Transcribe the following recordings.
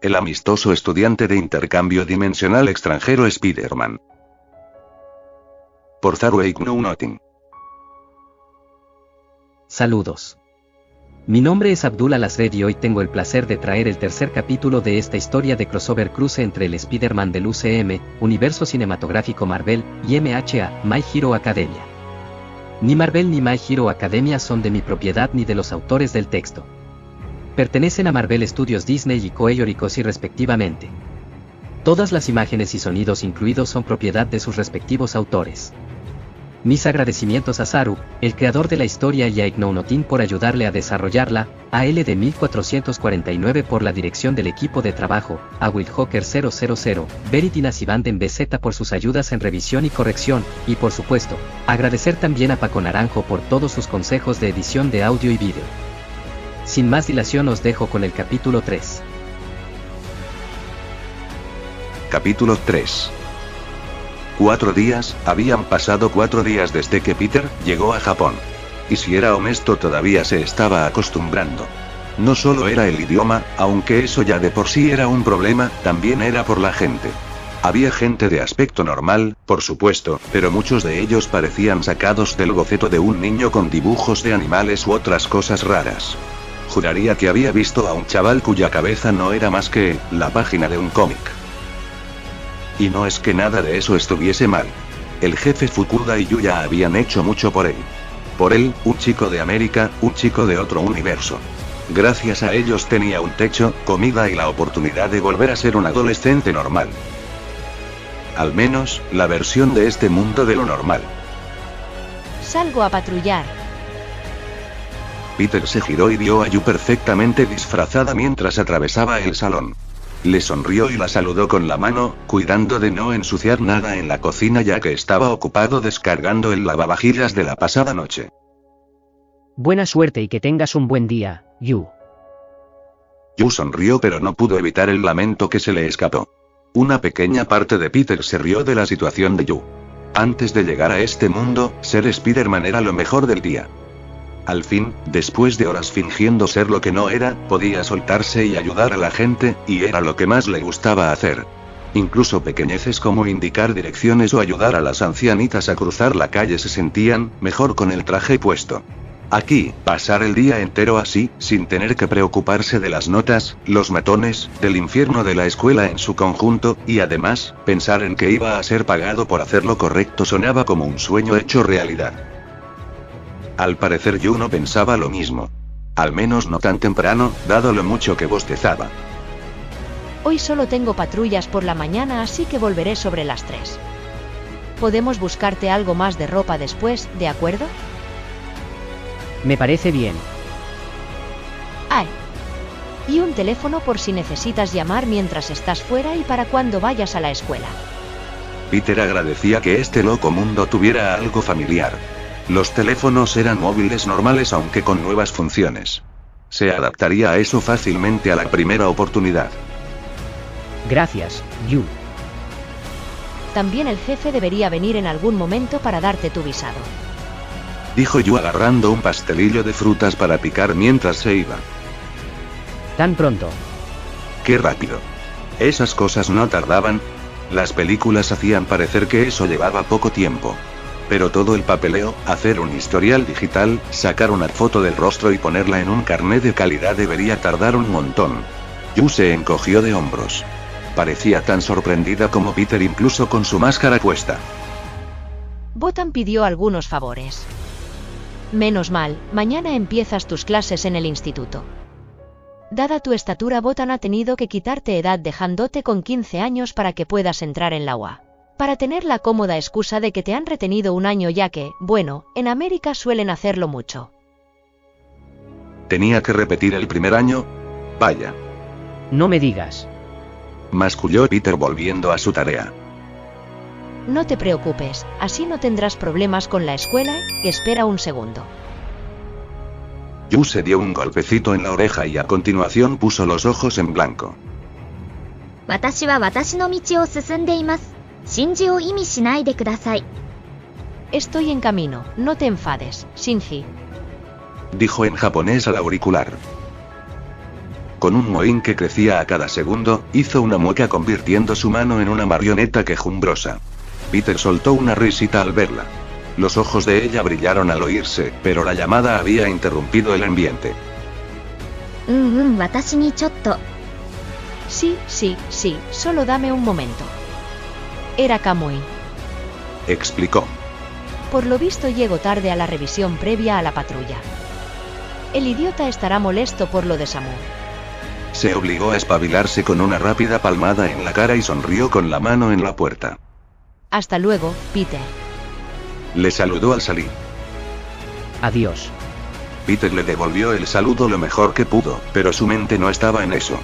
el amistoso estudiante de intercambio dimensional extranjero Spider-Man. Por Zaro Know Nothing. Saludos. Mi nombre es Abdul Al-Asred y hoy tengo el placer de traer el tercer capítulo de esta historia de crossover cruce entre el Spider-Man del UCM, Universo Cinematográfico Marvel, y MHA, My Hero Academia. Ni Marvel ni My Hero Academia son de mi propiedad ni de los autores del texto. Pertenecen a Marvel Studios Disney y Koei Orikoshi respectivamente. Todas las imágenes y sonidos incluidos son propiedad de sus respectivos autores. Mis agradecimientos a Zaru, el creador de la historia, y a Know Nothing por ayudarle a desarrollarla, a L de 1449 por la dirección del equipo de trabajo, a Wildhawker 000, Veridinas y Vanden BZ por sus ayudas en revisión y corrección, y por supuesto, agradecer también a Paco Naranjo por todos sus consejos de edición de audio y vídeo. Sin más dilación os dejo con el capítulo 3. Capítulo 3. 4 días, habían pasado 4 días desde que Peter llegó a Japón. Y si era honesto todavía se estaba acostumbrando. No solo era el idioma, aunque eso ya de por sí era un problema, también era por la gente. Había gente de aspecto normal, por supuesto, pero muchos de ellos parecían sacados del boceto de un niño con dibujos de animales u otras cosas raras. Juraría que había visto a un chaval cuya cabeza no era más que la página de un cómic. Y no es que nada de eso estuviese mal. El jefe Fukuda y Yuya habían hecho mucho por él. Por él, un chico de América, un chico de otro universo. Gracias a ellos tenía un techo, comida y la oportunidad de volver a ser un adolescente normal. Al menos, la versión de este mundo de lo normal. Salgo a patrullar. Peter se giró y vio a Yu perfectamente disfrazada mientras atravesaba el salón. Le sonrió y la saludó con la mano, cuidando de no ensuciar nada en la cocina ya que estaba ocupado descargando el lavavajillas de la pasada noche. Buena suerte y que tengas un buen día, Yu. Yu sonrió pero no pudo evitar el lamento que se le escapó. Una pequeña parte de Peter se rió de la situación de Yu. Antes de llegar a este mundo, ser Spider-Man era lo mejor del día. Al fin, después de horas fingiendo ser lo que no era, podía soltarse y ayudar a la gente, y era lo que más le gustaba hacer. Incluso pequeñeces como indicar direcciones o ayudar a las ancianitas a cruzar la calle se sentían mejor con el traje puesto. Aquí, pasar el día entero así, sin tener que preocuparse de las notas, los matones, del infierno de la escuela en su conjunto, y además, pensar en que iba a ser pagado por hacer lo correcto sonaba como un sueño hecho realidad. Al parecer Yu no pensaba lo mismo. Al menos no tan temprano, dado lo mucho que bostezaba. Hoy solo tengo patrullas por la mañana, así que volveré sobre las 3. Podemos buscarte algo más de ropa después, ¿de acuerdo? Me parece bien. Ay. Y un teléfono por si necesitas llamar mientras estás fuera y para cuando vayas a la escuela. Peter agradecía que este loco mundo tuviera algo familiar. Los teléfonos eran móviles normales aunque con nuevas funciones. Se adaptaría a eso fácilmente a la primera oportunidad. Gracias, Yu. También el jefe debería venir en algún momento para darte tu visado. Dijo Yu agarrando un pastelillo de frutas para picar mientras se iba. ¿Tan pronto? ¡Qué rápido! Esas cosas no tardaban. Las películas hacían parecer que eso llevaba poco tiempo. Pero todo el papeleo, hacer un historial digital, sacar una foto del rostro y ponerla en un carné de calidad debería tardar un montón. Yu se encogió de hombros. Parecía tan sorprendida como Peter incluso con su máscara puesta. Botan pidió algunos favores. Menos mal, mañana empiezas tus clases en el instituto. Dada tu estatura, Botan ha tenido que quitarte edad dejándote con 15 años para que puedas entrar en la UA. Para tener la cómoda excusa de que te han retenido un año ya que, bueno, en América suelen hacerlo mucho. ¿Tenía que repetir el primer año? Vaya. No me digas. Masculló Peter volviendo a su tarea. No te preocupes, así no tendrás problemas con la escuela. Espera un segundo. Yu se dio un golpecito en la oreja y a continuación puso los ojos en blanco. 私は私の道を進んでいます。信じを意味しないでください。 Estoy en camino, no te enfades, Shinji. Dijo en japonés al auricular. Con un mohín que crecía a cada segundo, hizo una mueca convirtiendo su mano en una marioneta quejumbrosa. Peter soltó una risita al verla. Los ojos de ella brillaron al oírse, pero la llamada había interrumpido el ambiente. 私にちょっと。 Sí, solo dame un momento. Era Kamui. Explicó. Por lo visto llego tarde a la revisión previa a la patrulla. El idiota estará molesto por lo de Samu. Se obligó a espabilarse con una rápida palmada en la cara y sonrió con la mano en la puerta. Hasta luego, Peter. Le saludó al salir. Adiós. Peter le devolvió el saludo lo mejor que pudo, pero su mente no estaba en eso.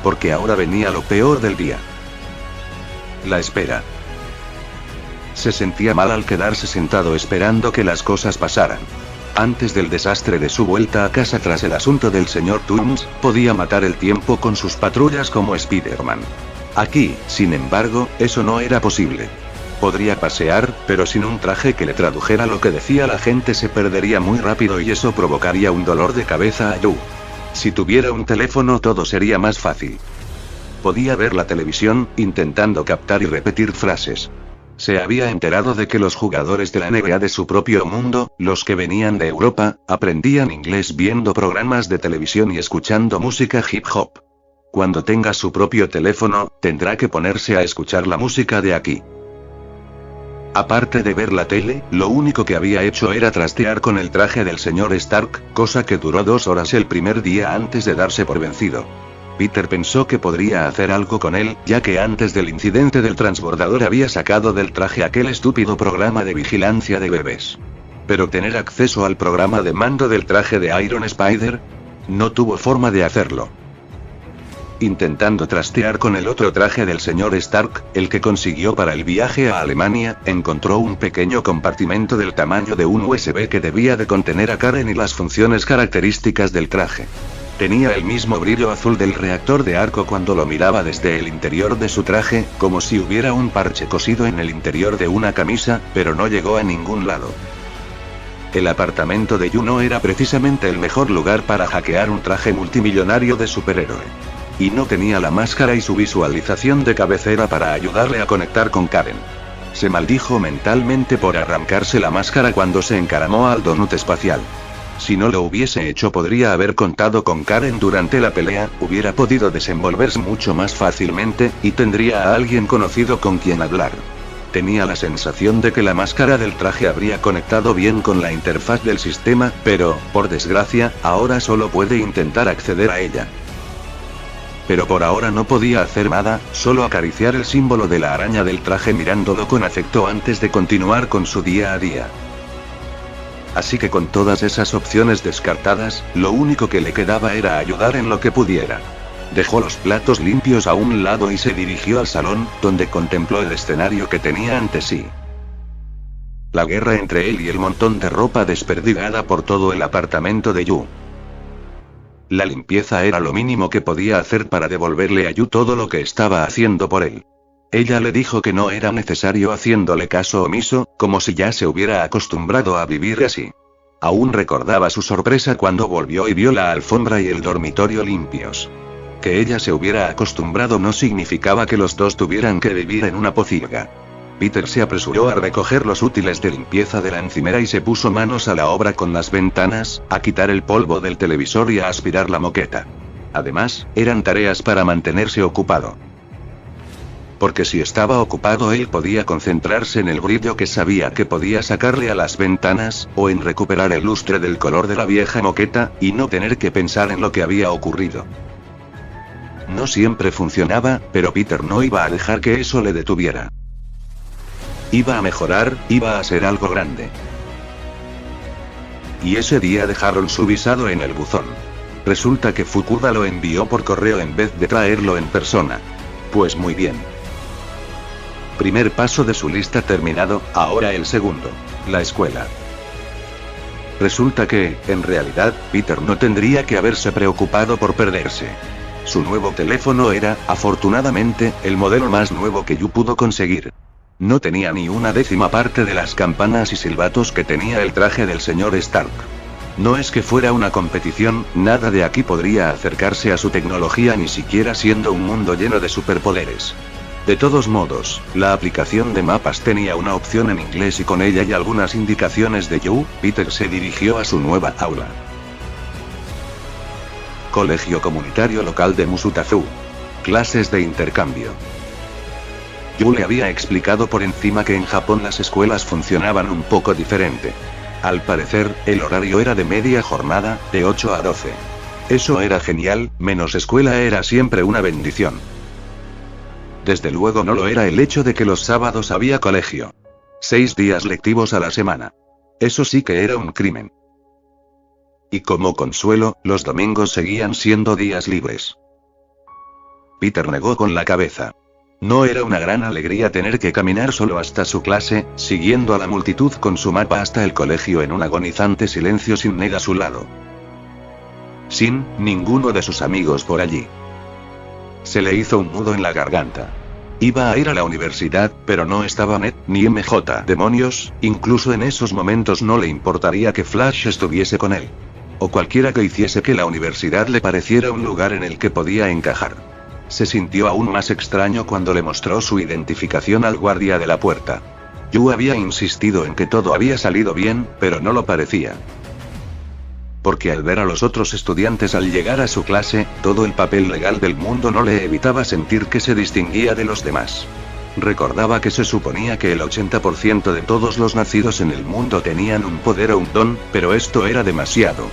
Porque ahora venía lo peor del día. La espera. Se sentía mal al quedarse sentado esperando que las cosas pasaran. Antes del desastre de su vuelta a casa tras el asunto del señor Toomes, podía matar el tiempo con sus patrullas como Spider-Man. Aquí, sin embargo, eso no era posible. Podría pasear, pero sin un traje que le tradujera lo que decía la gente se perdería muy rápido y eso provocaría un dolor de cabeza a Yu. Si tuviera un teléfono todo sería más fácil. Podía ver la televisión, intentando captar y repetir frases. Se había enterado de que los jugadores de la NBA de su propio mundo, los que venían de Europa, aprendían inglés viendo programas de televisión y escuchando música hip hop. Cuando tenga su propio teléfono, tendrá que ponerse a escuchar la música de aquí. Aparte de ver la tele, lo único que había hecho era trastear con el traje del señor Stark, cosa que duró 2 horas el primer día antes de darse por vencido. Peter pensó que podría hacer algo con él, ya que antes del incidente del transbordador había sacado del traje aquel estúpido programa de vigilancia de bebés. Pero tener acceso al programa de mando del traje de Iron Spider, no tuvo forma de hacerlo. Intentando trastear con el otro traje del señor Stark, el que consiguió para el viaje a Alemania, encontró un pequeño compartimento del tamaño de un USB que debía de contener a Karen y las funciones características del traje. Tenía el mismo brillo azul del reactor de arco cuando lo miraba desde el interior de su traje, como si hubiera un parche cosido en el interior de una camisa, pero no llegó a ningún lado. El apartamento de Yu no era precisamente el mejor lugar para hackear un traje multimillonario de superhéroe. Y no tenía la máscara y su visualización de cabecera para ayudarle a conectar con Karen. Se maldijo mentalmente por arrancarse la máscara cuando se encaramó al donut espacial. Si no lo hubiese hecho podría haber contado con Karen durante la pelea, hubiera podido desenvolverse mucho más fácilmente, y tendría a alguien conocido con quien hablar. Tenía la sensación de que la máscara del traje habría conectado bien con la interfaz del sistema, pero, por desgracia, ahora solo puede intentar acceder a ella. Pero por ahora no podía hacer nada, solo acariciar el símbolo de la araña del traje mirándolo con afecto antes de continuar con su día a día. Así que con todas esas opciones descartadas, lo único que le quedaba era ayudar en lo que pudiera. Dejó los platos limpios a un lado y se dirigió al salón, donde contempló el escenario que tenía ante sí. La guerra entre él y el montón de ropa desperdigada por todo el apartamento de Yu. La limpieza era lo mínimo que podía hacer para devolverle a Yu todo lo que estaba haciendo por él. Ella le dijo que no era necesario haciéndole caso omiso, como si ya se hubiera acostumbrado a vivir así. Aún recordaba su sorpresa cuando volvió y vio la alfombra y el dormitorio limpios. Que ella se hubiera acostumbrado no significaba que los dos tuvieran que vivir en una pocilga. Peter se apresuró a recoger los útiles de limpieza de la encimera y se puso manos a la obra con las ventanas, a quitar el polvo del televisor y a aspirar la moqueta. Además, eran tareas para mantenerse ocupado. Porque si estaba ocupado él podía concentrarse en el brillo que sabía que podía sacarle a las ventanas, o en recuperar el lustre del color de la vieja moqueta, y no tener que pensar en lo que había ocurrido. No siempre funcionaba, pero Peter no iba a dejar que eso le detuviera. Iba a mejorar, iba a ser algo grande. Y ese día dejaron su visado en el buzón. Resulta que Fukuda lo envió por correo en vez de traerlo en persona. Pues muy bien. Primer paso de su lista terminado, ahora el segundo. La escuela. Resulta que, en realidad, Peter no tendría que haberse preocupado por perderse. Su nuevo teléfono era, afortunadamente, el modelo más nuevo que Yu pudo conseguir. No tenía ni una décima parte de las campanas y silbatos que tenía el traje del señor Stark. No es que fuera una competición, nada de aquí podría acercarse a su tecnología ni siquiera siendo un mundo lleno de superpoderes. De todos modos, la aplicación de mapas tenía una opción en inglés y con ella y algunas indicaciones de Yu, Peter se dirigió a su nueva aula. Colegio Comunitario Local de Musutazu. Clases de intercambio. Yu le había explicado por encima que en Japón las escuelas funcionaban un poco diferente. Al parecer, el horario era de media jornada, de 8 a 12. Eso era genial, menos escuela era siempre una bendición. Desde luego no lo era el hecho de que los sábados había colegio. 6 días lectivos a la semana. Eso sí que era un crimen. Y como consuelo, los domingos seguían siendo días libres. Peter negó con la cabeza. No era una gran alegría tener que caminar solo hasta su clase, siguiendo a la multitud con su mapa hasta el colegio en un agonizante silencio sin Ned a su lado. Sin ninguno de sus amigos por allí. Se le hizo un nudo en la garganta. Iba a ir a la universidad, pero no estaba Ned, ni MJ. Demonios, incluso en esos momentos no le importaría que Flash estuviese con él. O cualquiera que hiciese que la universidad le pareciera un lugar en el que podía encajar. Se sintió aún más extraño cuando le mostró su identificación al guardia de la puerta. Yu había insistido en que todo había salido bien, pero no lo parecía. Porque al ver a los otros estudiantes al llegar a su clase, todo el papel legal del mundo no le evitaba sentir que se distinguía de los demás. Recordaba que se suponía que el 80% de todos los nacidos en el mundo tenían un poder o un don, pero esto era demasiado.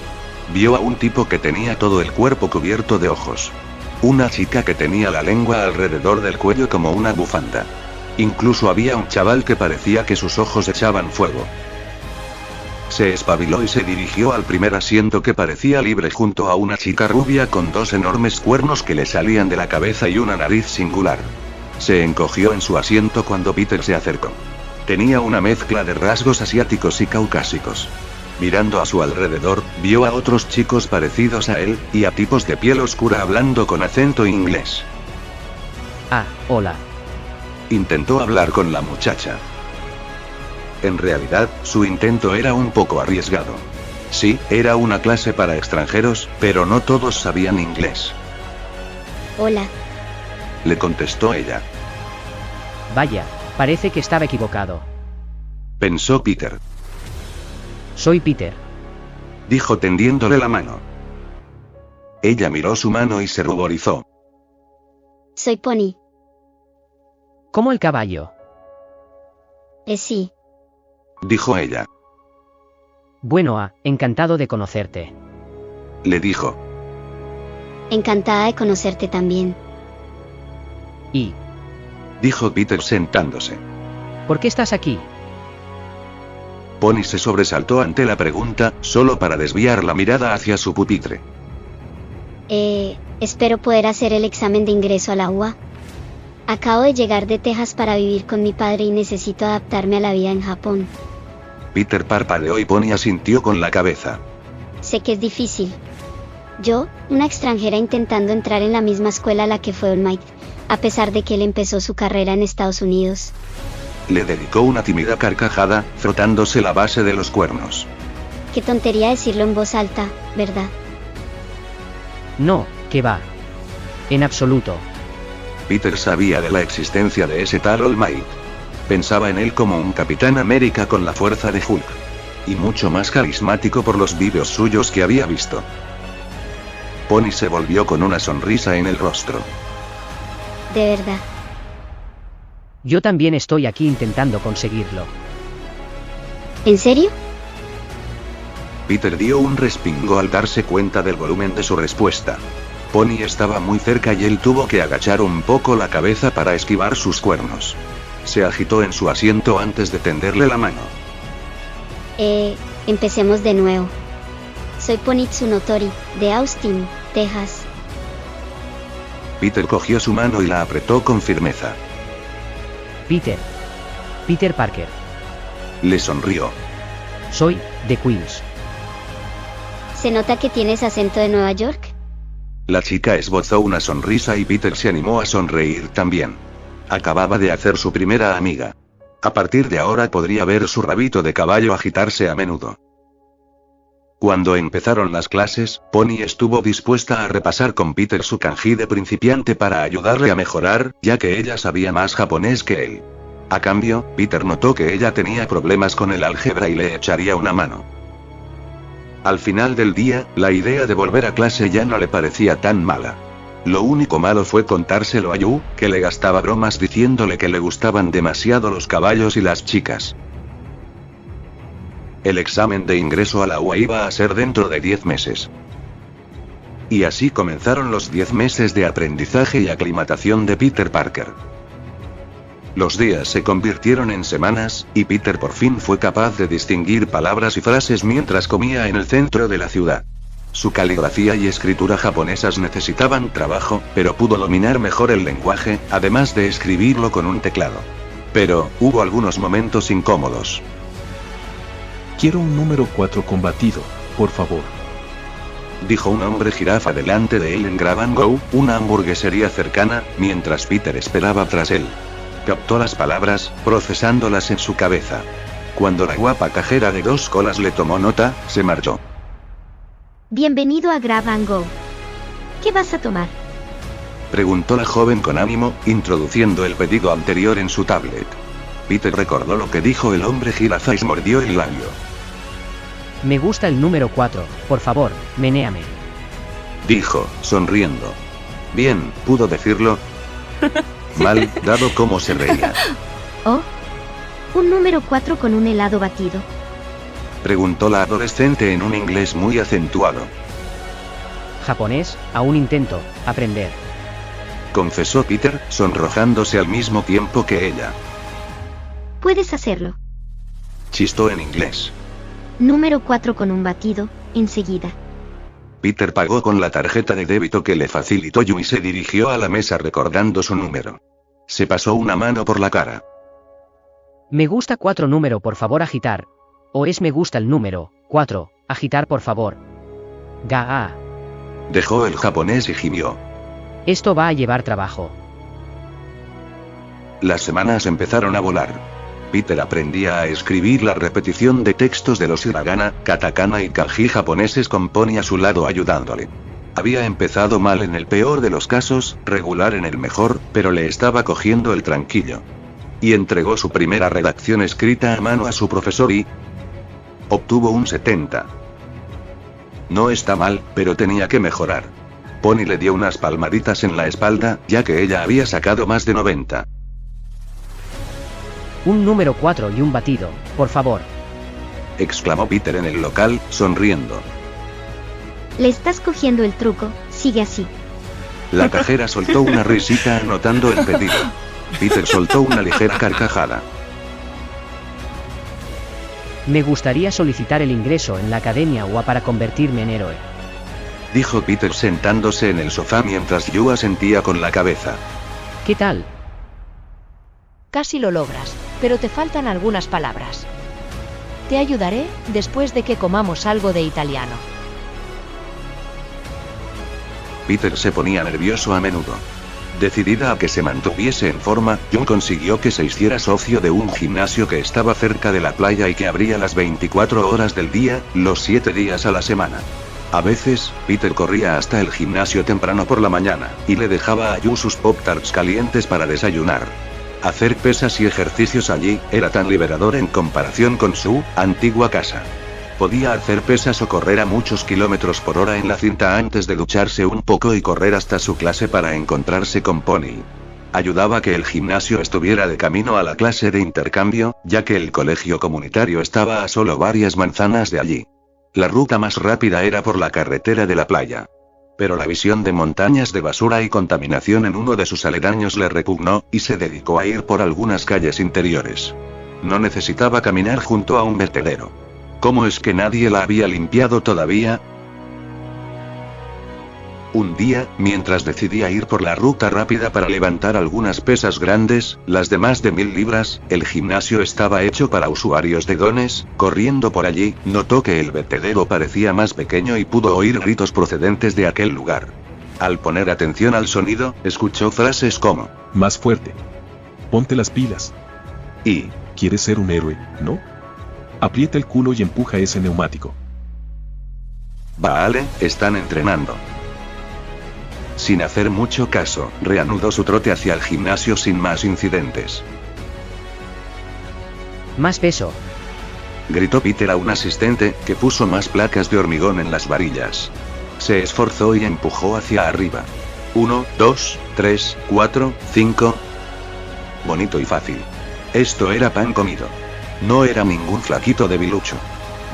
Vio a un tipo que tenía todo el cuerpo cubierto de ojos. Una chica que tenía la lengua alrededor del cuello como una bufanda. Incluso había un chaval que parecía que sus ojos echaban fuego. Se espabiló y se dirigió al primer asiento que parecía libre junto a una chica rubia con 2 enormes cuernos que le salían de la cabeza y una nariz singular. Se encogió en su asiento cuando Peter se acercó. Tenía una mezcla de rasgos asiáticos y caucásicos. Mirando a su alrededor, vio a otros chicos parecidos a él, y a tipos de piel oscura hablando con acento inglés. Ah, hola. Intentó hablar con la muchacha. En realidad, su intento era un poco arriesgado. Sí, era una clase para extranjeros, pero no todos sabían inglés. Hola. Le contestó ella. Vaya, parece que estaba equivocado. Pensó Peter. Soy Peter. Dijo tendiéndole la mano. Ella miró su mano y se ruborizó. Soy Pony. ¿Cómo el caballo? Sí. Dijo ella. Bueno, encantado de conocerte. Le dijo. Encantada de conocerte también. ¿Y Dijo Peter sentándose. por qué estás aquí? Pony se sobresaltó ante la pregunta, solo para desviar la mirada hacia su pupitre. Espero poder hacer el examen de ingreso a la UA. Acabo de llegar de Texas para vivir con mi padre y necesito adaptarme a la vida en Japón. Peter parpadeó y Pony asintió con la cabeza. Sé que es difícil. Yo, una extranjera intentando entrar en la misma escuela a la que fue All Might, a pesar de que él empezó su carrera en Estados Unidos. Le dedicó una tímida carcajada, frotándose la base de los cuernos. Qué tontería decirlo en voz alta, ¿verdad? No, que va. En absoluto. Peter sabía de la existencia de ese tal All Might. Pensaba en él como un Capitán América con la fuerza de Hulk. Y mucho más carismático por los vídeos suyos que había visto. Pony se volvió con una sonrisa en el rostro. De verdad. Yo también estoy aquí intentando conseguirlo. ¿En serio? Peter dio un respingo al darse cuenta del volumen de su respuesta. Pony estaba muy cerca y él tuvo que agachar un poco la cabeza para esquivar sus cuernos. Se agitó en su asiento antes de tenderle la mano. Empecemos de nuevo. Soy Pony Tsunotori, de Austin, Texas. Peter cogió su mano y la apretó con firmeza. Peter Parker. Le sonrió. Soy de Queens. ¿Se nota que tienes acento de Nueva York? La chica esbozó una sonrisa y Peter se animó a sonreír también. Acababa de hacer su primera amiga. A partir de ahora podría ver su rabito de caballo agitarse a menudo. Cuando empezaron las clases, Pony estuvo dispuesta a repasar con Peter su kanji de principiante para ayudarle a mejorar, ya que ella sabía más japonés que él. A cambio, Peter notó que ella tenía problemas con el álgebra y le echaría una mano. Al final del día, la idea de volver a clase ya no le parecía tan mala. Lo único malo fue contárselo a Yu, que le gastaba bromas diciéndole que le gustaban demasiado los caballos y las chicas. El examen de ingreso a la UA iba a ser dentro de 10 meses. Y así comenzaron los 10 meses de aprendizaje y aclimatación de Peter Parker. Los días se convirtieron en semanas, y Peter por fin fue capaz de distinguir palabras y frases mientras comía en el centro de la ciudad. Su caligrafía y escritura japonesas necesitaban trabajo, pero pudo dominar mejor el lenguaje, además de escribirlo con un teclado. Pero, hubo algunos momentos incómodos. Quiero un número 4 combatido, por favor. Dijo un hombre jirafa delante de él en Grab and Go, una hamburguesería cercana, mientras Peter esperaba tras él. Captó las palabras, procesándolas en su cabeza. Cuando la guapa cajera de 2 colas le tomó nota, se marchó. Bienvenido a Grab and Go. ¿Qué vas a tomar? Preguntó la joven con ánimo, introduciendo el pedido anterior en su tablet. Peter recordó lo que dijo el hombre jirafa y mordió el labio. Me gusta el número 4, por favor, menéame. Dijo, sonriendo. Bien, pudo decirlo. Mal, dado cómo se reía. Oh. ¿Un número 4 con un helado batido? Preguntó la adolescente en un inglés muy acentuado. Japonés, aún intento aprender. Confesó Peter, sonrojándose al mismo tiempo que ella. Puedes hacerlo. Chistó en inglés. Número 4 con un batido, enseguida. Peter pagó con la tarjeta de débito que le facilitó Yu y se dirigió a la mesa recordando su número. Se pasó una mano por la cara. Me gusta 4 número, por favor, agitar. O es me gusta el número 4, agitar, por favor. Ga. Dejó el japonés y gimió. Esto va a llevar trabajo. Las semanas empezaron a volar. Peter aprendía a escribir la repetición de textos de los hiragana, katakana y kanji japoneses con Pony a su lado ayudándole. Había empezado mal en el peor de los casos, regular en el mejor, pero le estaba cogiendo el tranquillo. Y entregó su primera redacción escrita a mano a su profesor y obtuvo un 70. No está mal, pero tenía que mejorar. Pony le dio unas palmaditas en la espalda, ya que ella había sacado más de 90. Un número 4 y un batido, por favor. Exclamó Peter en el local, sonriendo. Le estás cogiendo el truco, sigue así. La cajera soltó una risita anotando el pedido. Peter soltó una ligera carcajada. Me gustaría solicitar el ingreso en la academia UA para convertirme en héroe. Dijo Peter sentándose en el sofá mientras Yu asentía con la cabeza. ¿Qué tal? Casi lo logras, pero te faltan algunas palabras. Te ayudaré, después de que comamos algo de italiano. Peter se ponía nervioso a menudo. Decidida a que se mantuviese en forma, Yu consiguió que se hiciera socio de un gimnasio que estaba cerca de la playa y que abría las 24 horas del día, los 7 días a la semana. A veces, Peter corría hasta el gimnasio temprano por la mañana, y le dejaba a Yu sus pop-tarts calientes para desayunar. Hacer pesas y ejercicios allí era tan liberador en comparación con su antigua casa. Podía hacer pesas o correr a muchos kilómetros por hora en la cinta antes de ducharse un poco y correr hasta su clase para encontrarse con Pony. Ayudaba a que el gimnasio estuviera de camino a la clase de intercambio, ya que el colegio comunitario estaba a solo varias manzanas de allí. La ruta más rápida era por la carretera de la playa. Pero la visión de montañas de basura y contaminación en uno de sus aledaños le repugnó, y se dedicó a ir por algunas calles interiores. No necesitaba caminar junto a un vertedero. ¿Cómo es que nadie la había limpiado todavía? Un día, mientras decidía ir por la ruta rápida para levantar algunas pesas grandes, las de más de 1000 libras, el gimnasio estaba hecho para usuarios de dones. Corriendo por allí, notó que el vertedero parecía más pequeño y pudo oír gritos procedentes de aquel lugar. Al poner atención al sonido, escuchó frases como: Más fuerte. Ponte las pilas. Y ¿quieres ser un héroe, no? Aprieta el culo y empuja ese neumático. Vale, están entrenando. Sin hacer mucho caso, reanudó su trote hacia el gimnasio sin más incidentes. Más peso. Gritó Peter a un asistente, que puso más placas de hormigón en las varillas. Se esforzó y empujó hacia arriba. 1, 2, 3, 4, 5. Bonito y fácil. Esto era pan comido. No era ningún flaquito debilucho.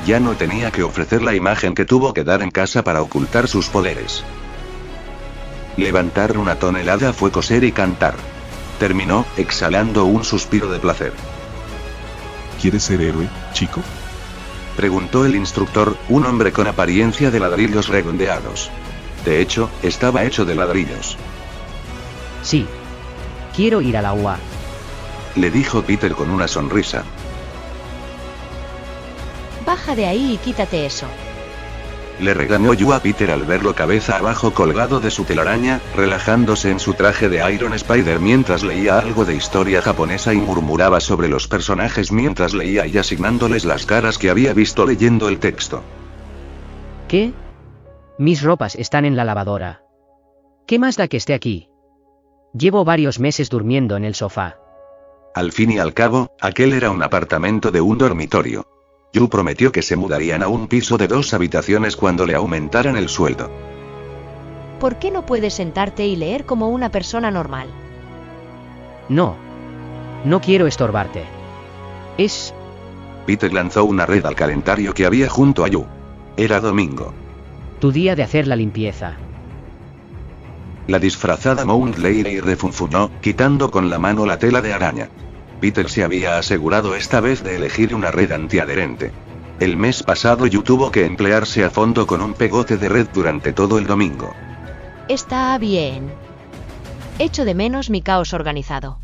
Ya no tenía que ofrecer la imagen que tuvo que dar en casa para ocultar sus poderes. Levantar una tonelada fue coser y cantar. Terminó, exhalando un suspiro de placer. ¿Quieres ser héroe, chico? Preguntó el instructor, un hombre con apariencia de ladrillos redondeados. De hecho, estaba hecho de ladrillos. Sí. Quiero ir a la UA. Le dijo Peter con una sonrisa. Baja de ahí y quítate eso. Le regañó Yu a Peter al verlo cabeza abajo colgado de su telaraña, relajándose en su traje de Iron Spider mientras leía algo de historia japonesa y murmuraba sobre los personajes mientras leía y asignándoles las caras que había visto leyendo el texto. ¿Qué? Mis ropas están en la lavadora. ¿Qué más da que esté aquí? Llevo varios meses durmiendo en el sofá. Al fin y al cabo, aquel era un apartamento de un dormitorio. Yu prometió que se mudarían a un piso de 2 habitaciones cuando le aumentaran el sueldo. ¿Por qué no puedes sentarte y leer como una persona normal? No. No quiero estorbarte. Peter lanzó una red al calendario que había junto a Yu. Era domingo. Tu día de hacer la limpieza. La disfrazada Mount Lady refunfuñó, quitando con la mano la tela de araña. Peter se había asegurado esta vez de elegir una red antiadherente. El mes pasado Yu tuvo que emplearse a fondo con un pegote de red durante todo el domingo. Está bien. Echo de menos mi caos organizado.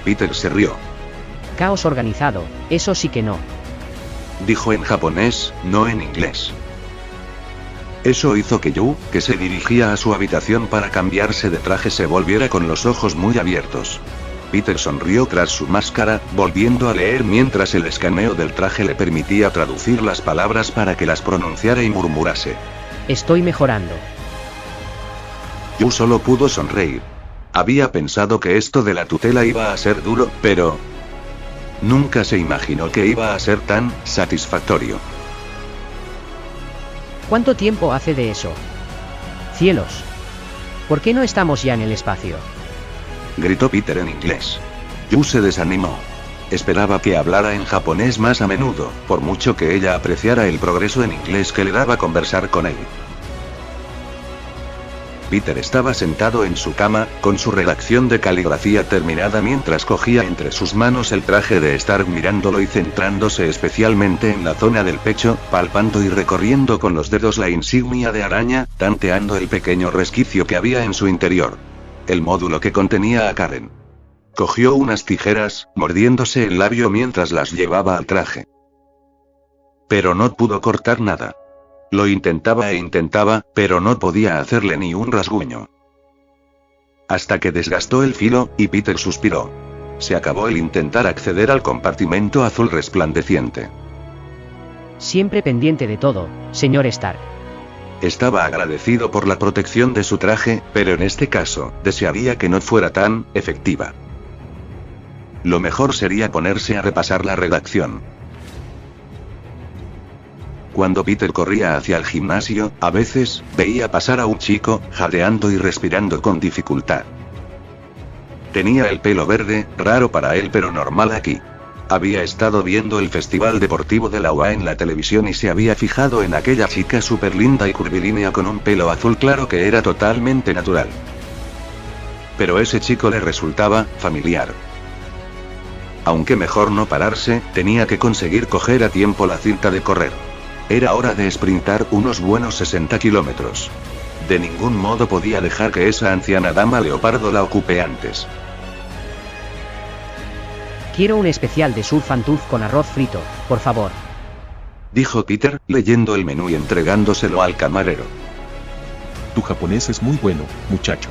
Peter se rió. Caos organizado, eso sí que no. Dijo en japonés, no en inglés. Eso hizo que Yu, que se dirigía a su habitación para cambiarse de traje, se volviera con los ojos muy abiertos. Peter sonrió tras su máscara, volviendo a leer mientras el escaneo del traje le permitía traducir las palabras para que las pronunciara y murmurase. Estoy mejorando. Yu solo pudo sonreír. Había pensado que esto de la tutela iba a ser duro, pero nunca se imaginó que iba a ser tan satisfactorio. ¿Cuánto tiempo hace de eso? Cielos. ¿Por qué no estamos ya en el espacio? Gritó Peter en inglés. Yu se desanimó. Esperaba que hablara en japonés más a menudo, por mucho que ella apreciara el progreso en inglés que le daba conversar con él. Peter estaba sentado en su cama, con su redacción de caligrafía terminada mientras cogía entre sus manos el traje de Stark mirándolo y centrándose especialmente en la zona del pecho, palpando y recorriendo con los dedos la insignia de araña, tanteando el pequeño resquicio que había en su interior. El módulo que contenía a Karen. Cogió unas tijeras, mordiéndose el labio mientras las llevaba al traje. Pero no pudo cortar nada. Lo intentaba e intentaba, pero no podía hacerle ni un rasguño. Hasta que desgastó el filo, y Peter suspiró. Se acabó el intentar acceder al compartimento azul resplandeciente. Siempre pendiente de todo, señor Stark. Estaba agradecido por la protección de su traje, pero en este caso, desearía que no fuera tan efectiva. Lo mejor sería ponerse a repasar la redacción. Cuando Peter corría hacia el gimnasio, a veces, veía pasar a un chico, jadeando y respirando con dificultad. Tenía el pelo verde, raro para él pero normal aquí. Había estado viendo el festival deportivo de la UA en la televisión y se había fijado en aquella chica súper linda y curvilínea con un pelo azul claro que era totalmente natural. Pero ese chico le resultaba familiar. Aunque mejor no pararse, tenía que conseguir coger a tiempo la cinta de correr. Era hora de sprintar unos buenos 60 kilómetros. De ningún modo podía dejar que esa anciana dama leopardo la ocupe antes. Quiero un especial de surf and turf con arroz frito, por favor. Dijo Peter, leyendo el menú y entregándoselo al camarero. Tu japonés es muy bueno, muchacho.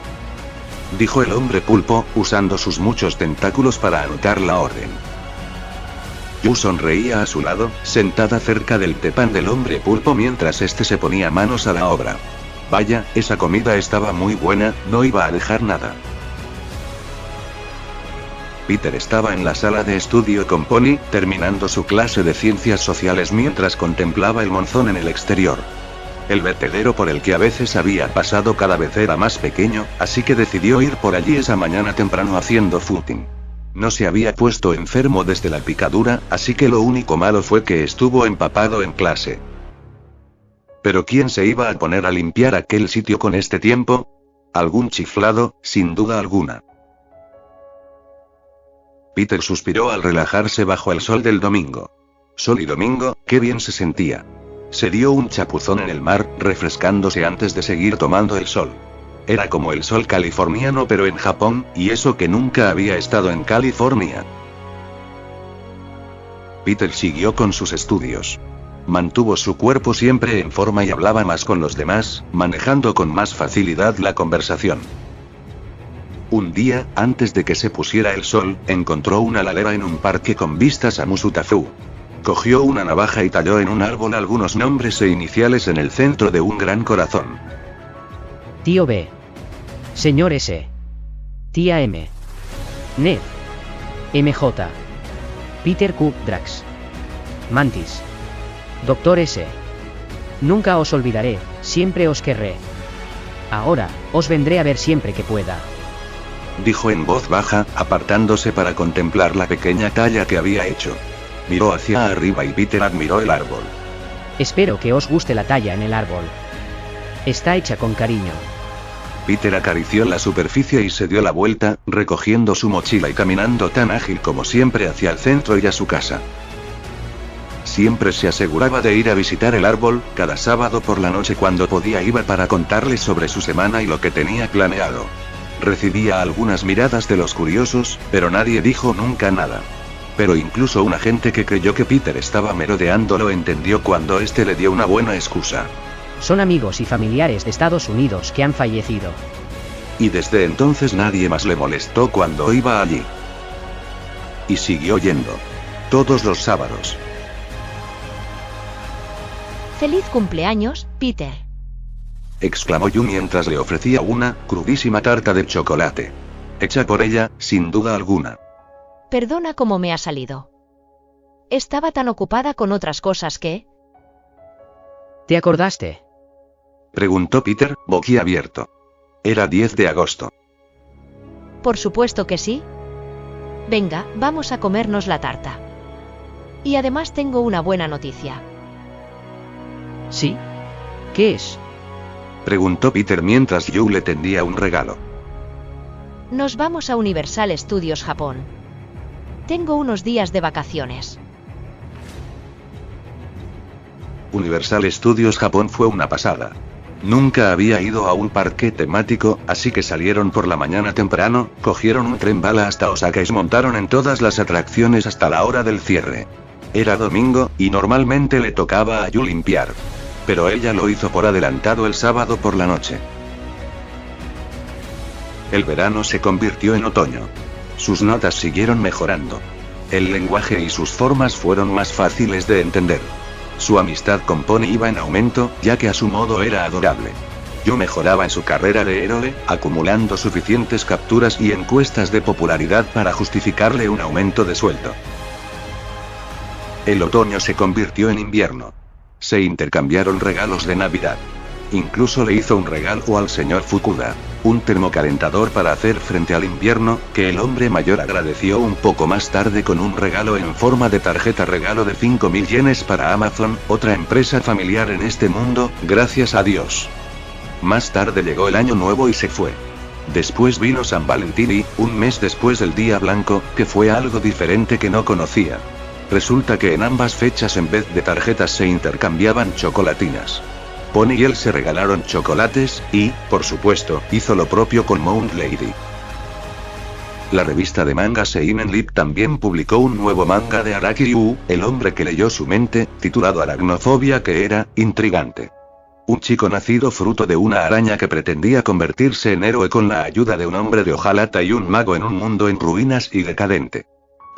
Dijo el hombre pulpo, usando sus muchos tentáculos para anotar la orden. Yu sonreía a su lado, sentada cerca del tepán del hombre pulpo mientras este se ponía manos a la obra. Vaya, esa comida estaba muy buena, no iba a dejar nada. Peter estaba en la sala de estudio con Pony, terminando su clase de ciencias sociales mientras contemplaba el monzón en el exterior. El vertedero por el que a veces había pasado cada vez era más pequeño, así que decidió ir por allí esa mañana temprano haciendo footing. No se había puesto enfermo desde la picadura, así que lo único malo fue que estuvo empapado en clase. ¿Pero quién se iba a poner a limpiar aquel sitio con este tiempo? Algún chiflado, sin duda alguna. Peter suspiró al relajarse bajo el sol del domingo. Sol y domingo, qué bien se sentía. Se dio un chapuzón en el mar, refrescándose antes de seguir tomando el sol. Era como el sol californiano pero en Japón, y eso que nunca había estado en California. Peter siguió con sus estudios. Mantuvo su cuerpo siempre en forma y hablaba más con los demás, manejando con más facilidad la conversación. Un día, antes de que se pusiera el sol, encontró una ladera en un parque con vistas a Musutafu. Cogió una navaja y talló en un árbol algunos nombres e iniciales en el centro de un gran corazón. Tío B. Señor S. Tía M. Ned. MJ. Peter Q. Drax. Mantis. Doctor S. Nunca os olvidaré, siempre os querré. Ahora, os vendré a ver siempre que pueda. Dijo en voz baja, apartándose para contemplar la pequeña talla que había hecho. Miró hacia arriba y Peter admiró el árbol. Espero que os guste la talla en el árbol. Está hecha con cariño. Peter acarició la superficie y se dio la vuelta, recogiendo su mochila y caminando tan ágil como siempre hacia el centro y a su casa. Siempre se aseguraba de ir a visitar el árbol, cada sábado por la noche cuando podía iba para contarles sobre su semana y lo que tenía planeado. Recibía algunas miradas de los curiosos, pero nadie dijo nunca nada. Pero incluso un agente que creyó que Peter estaba merodeando lo entendió cuando este le dio una buena excusa. Son amigos y familiares de Estados Unidos que han fallecido. Y desde entonces nadie más le molestó cuando iba allí. Y siguió yendo. Todos los sábados. ¡Feliz cumpleaños, Peter! Exclamó Yu mientras le ofrecía una crudísima tarta de chocolate. Hecha por ella, sin duda alguna. Perdona cómo me ha salido. Estaba tan ocupada con otras cosas que... ¿Te acordaste? Preguntó Peter, boquiabierto. Era 10 de agosto. Por supuesto que sí. Venga, vamos a comernos la tarta. Y además tengo una buena noticia. ¿Sí? ¿Qué es? Preguntó Peter mientras Yu le tendía un regalo. Nos vamos a Universal Studios Japón. Tengo unos días de vacaciones. Universal Studios Japón fue una pasada. Nunca había ido a un parque temático, así que salieron por la mañana temprano, cogieron un tren bala hasta Osaka y se montaron en todas las atracciones hasta la hora del cierre. Era domingo, y normalmente le tocaba a Yu limpiar. Pero ella lo hizo por adelantado el sábado por la noche. El verano se convirtió en otoño. Sus notas siguieron mejorando. El lenguaje y sus formas fueron más fáciles de entender. Su amistad con Pony iba en aumento, ya que a su modo era adorable. Yu mejoraba en su carrera de héroe, acumulando suficientes capturas y encuestas de popularidad para justificarle un aumento de sueldo. El otoño se convirtió en invierno. Se intercambiaron regalos de Navidad. Incluso le hizo un regalo al señor Fukuda, un termocalentador para hacer frente al invierno, que el hombre mayor agradeció un poco más tarde con un regalo en forma de tarjeta regalo de 5.000 yenes para Amazon, otra empresa familiar en este mundo, gracias a Dios. Más tarde llegó el año nuevo y se fue. Después vino San Valentín y, un mes después el Día Blanco, que fue algo diferente que no conocía. Resulta que en ambas fechas en vez de tarjetas se intercambiaban chocolatinas. Pony y él se regalaron chocolates, y, por supuesto, hizo lo propio con Mount Lady. La revista de manga Seinen Leap también publicó un nuevo manga de Araki Yu, el hombre que leyó su mente, titulado Aracnofobia, que era intrigante. Un chico nacido fruto de una araña que pretendía convertirse en héroe con la ayuda de un hombre de hojalata y un mago en un mundo en ruinas y decadente.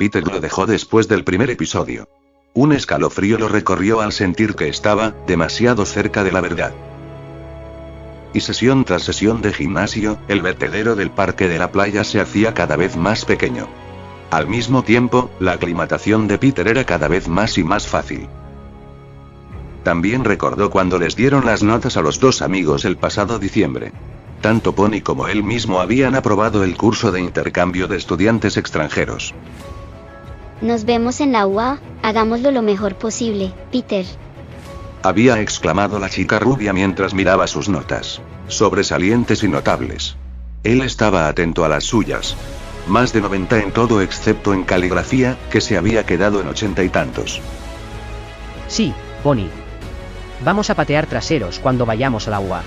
Peter lo dejó después del primer episodio. Un escalofrío lo recorrió al sentir que estaba demasiado cerca de la verdad. Y sesión tras sesión de gimnasio, el vertedero del parque de la playa se hacía cada vez más pequeño. Al mismo tiempo, la aclimatación de Peter era cada vez más y más fácil. También recordó cuando les dieron las notas a los dos amigos el pasado diciembre. Tanto Pony como él mismo habían aprobado el curso de intercambio de estudiantes extranjeros. Nos vemos en la UA, hagámoslo lo mejor posible, Peter. Había exclamado la chica rubia mientras miraba sus notas. Sobresalientes y notables. Él estaba atento a las suyas. Más de 90 en todo excepto en caligrafía, que se había quedado en 80 y tantos. Sí, Pony. Vamos a patear traseros cuando vayamos a la UA.